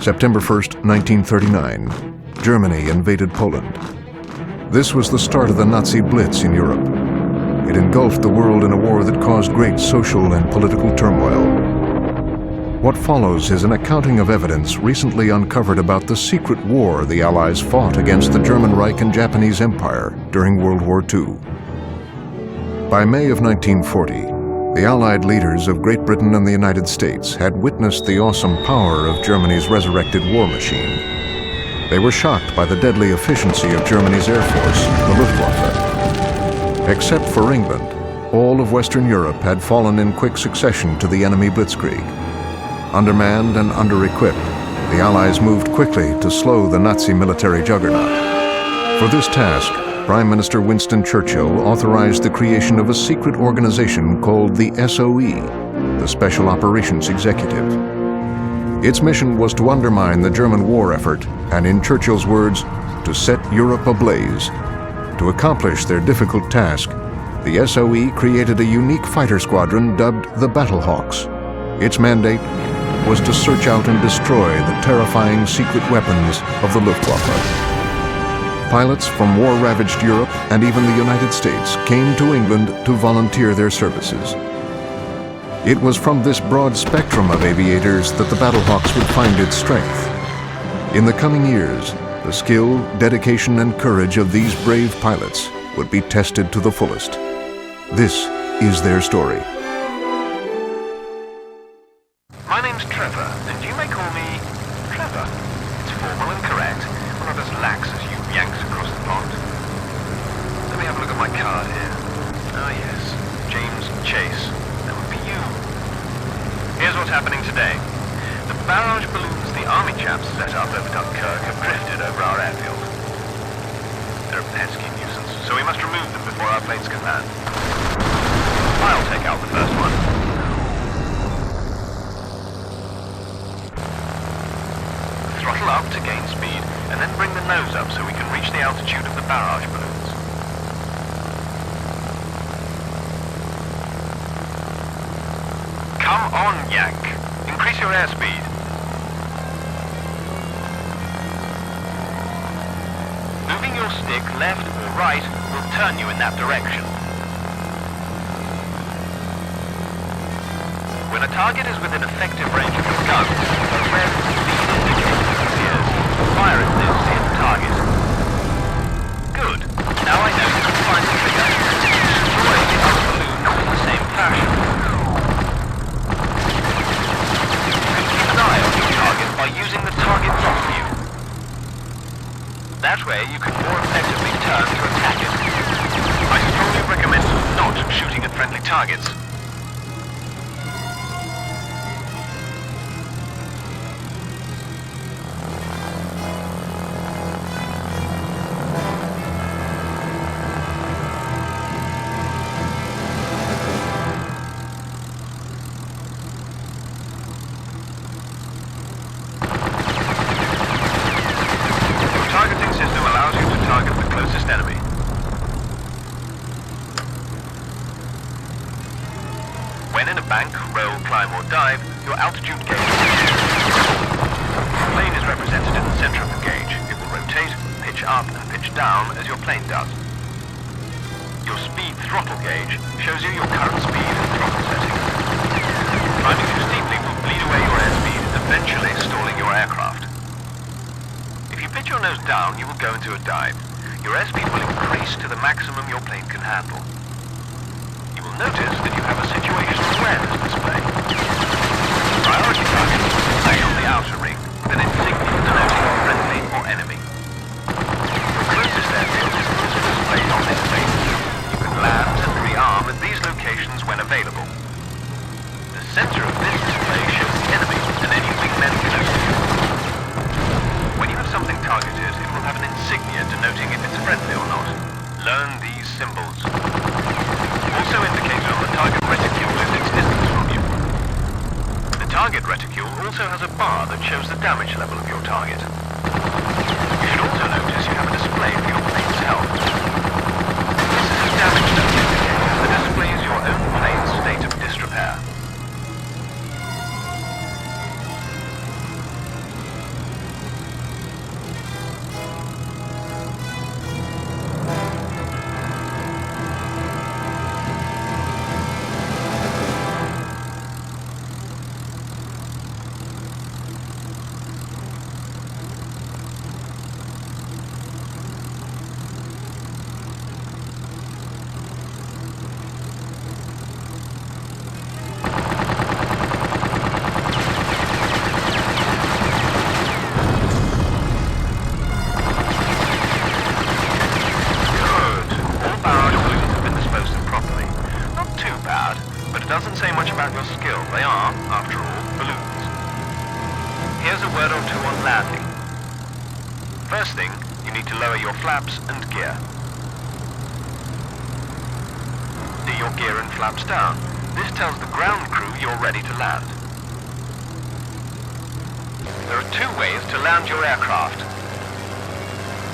September 1st, 1939, Germany invaded Poland. This was the start of the Nazi Blitz in Europe. It engulfed the world in a war that caused great social and political turmoil. What follows is an accounting of evidence recently uncovered about the secret war the Allies fought against the German Reich and Japanese Empire during World War II. By May of 1940, the Allied leaders of Great Britain and the United States had witnessed the awesome power of Germany's resurrected war machine. They were shocked by the deadly efficiency of Germany's Air Force, the Luftwaffe. Except for England, all of Western Europe had fallen in quick succession to the enemy blitzkrieg. Undermanned and under-equipped, the Allies moved quickly to slow the Nazi military juggernaut. For this task, Prime Minister Winston Churchill authorized the creation of a secret organization called the SOE, the Special Operations Executive. Its mission was to undermine the German war effort and, in Churchill's words, to set Europe ablaze. To accomplish their difficult task, the SOE created a unique fighter squadron dubbed the Battlehawks. Its mandate was to search out and destroy the terrifying secret weapons of the Luftwaffe. Pilots from war-ravaged Europe and even the United States came to England to volunteer their services. It was from this broad spectrum of aviators that the Battlehawks would find its strength. In the coming years, the skill, dedication, and courage of these brave pilots would be tested to the fullest. This is their story. My name's Trevor, and you may call me Trevor. It's formal and correct, but not as lax as you Yanks across the pond. Let me have a look at my card here. Ah yes, James Chase. That would be you. Here's what's happening today. The barrage balloons the army chaps set up over Dunkirk have drifted over our airfield. They're a pesky nuisance, so we must remove them before our planes can land. I'll take out the first one. Throttle up to gain speed, and then bring the nose up so we can reach the altitude of the barrage balloons. Come on, Yank! Increase your airspeed. Moving your stick left or right will turn you in that direction. When a target is within effective range of your gun, a red speed indicator appears. Fire at this to hit the target. Good. Now I know you can find the trigger and destroy the other balloons in the same fashion. You can keep an eye on your target by using the target lock view. That way you can more effectively turn to attack it. I strongly recommend not shooting at friendly targets. When in a bank, roll, climb or dive, your altitude gauge The plane is represented in the center of the gauge. It will rotate, pitch up and pitch down as your plane does. Your speed throttle gauge shows you your current speed and throttle setting. Climbing too steeply will bleed away your airspeed, eventually stalling your aircraft. If you pitch your nose down, you will go into a dive. Your airspeed will increase to the maximum your plane can handle. You will notice that you have a situational awareness display. Priority targets will display on the outer ring with an insignia denoting friendly or enemy. Your closest airfield is also displayed on this page. You can land and rearm at these locations when available. The center of this display shows the enemy and any wingmen close to you. When you have something targeted, it will have an insignia denoting if it's friendly or not. Learn these symbols. Also indicated on the target reticule is its distance from you. The target reticule also has a bar that shows the damage level of your target. You should also notice you have a display for your plane's health. This is a damage level indicator that displays your own plane's state of disrepair. lower your flaps and gear. See your gear and flaps down. This tells the ground crew you're ready to land. There are two ways to land your aircraft.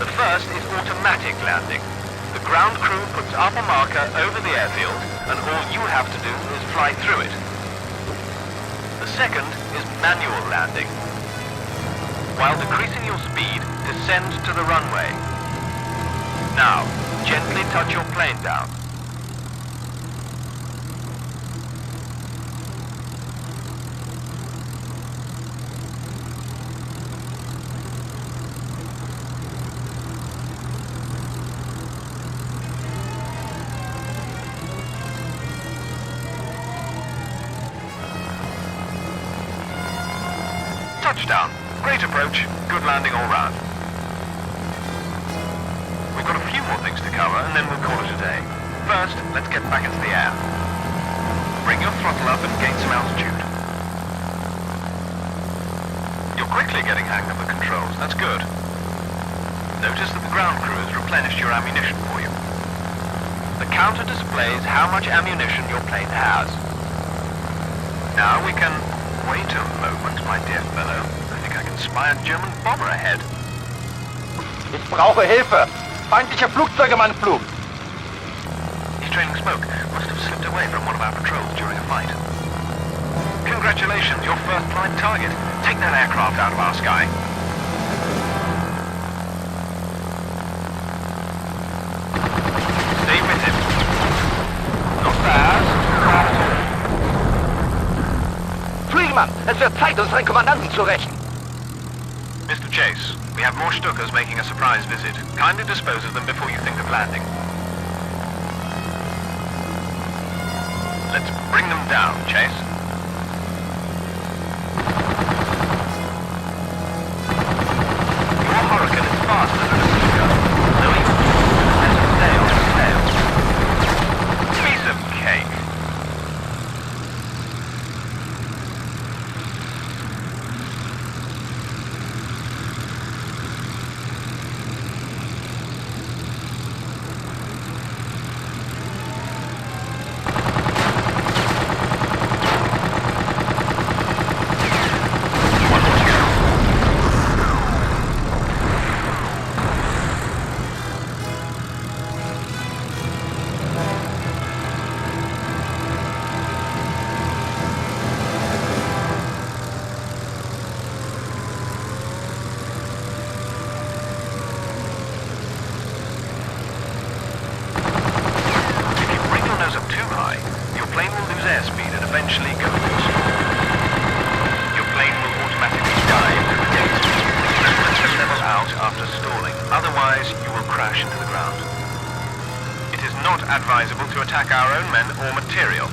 The first is automatic landing. The ground crew puts up a marker over the airfield, and all you have to do is fly through it. The second is manual landing. While decreasing your speed, descend to the runway. Now, gently touch your plane down. Touchdown. Great approach. Good landing all round. We've got a few more things to cover and then we'll call it a day. First, let's get back into the air. Bring your throttle up and gain some altitude. You're quickly getting hang of the controls. That's good. Notice that the ground crew has replenished your ammunition for you. The counter displays how much ammunition your plane has. Now we can... Wait a moment, my dear fellow. I think I can spy a German bomber ahead. Ich brauche Hilfe! Feindliche Flugzeuge im Anflug! He's trailing smoke. Must have slipped away from one of our patrols during a fight. Congratulations, your first flight target. Take that aircraft out of our sky. Stay with him. Not fast. Fliegemann, es wird Zeit, unseren Kommandanten zu rächen. Mr. Chase, we have more Stukas making a surprise visit. Kindly dispose of them before you think of landing. Let's bring them down, Chase. Your Hurricane is faster than a Stuka. Knowing let's stay on its tail. Piece of cake. Airspeed and eventually go loose. Your plane will automatically dive to regain speed. Remember to level out after stalling, otherwise you will crash into the ground. It is not advisable to attack our own men or material.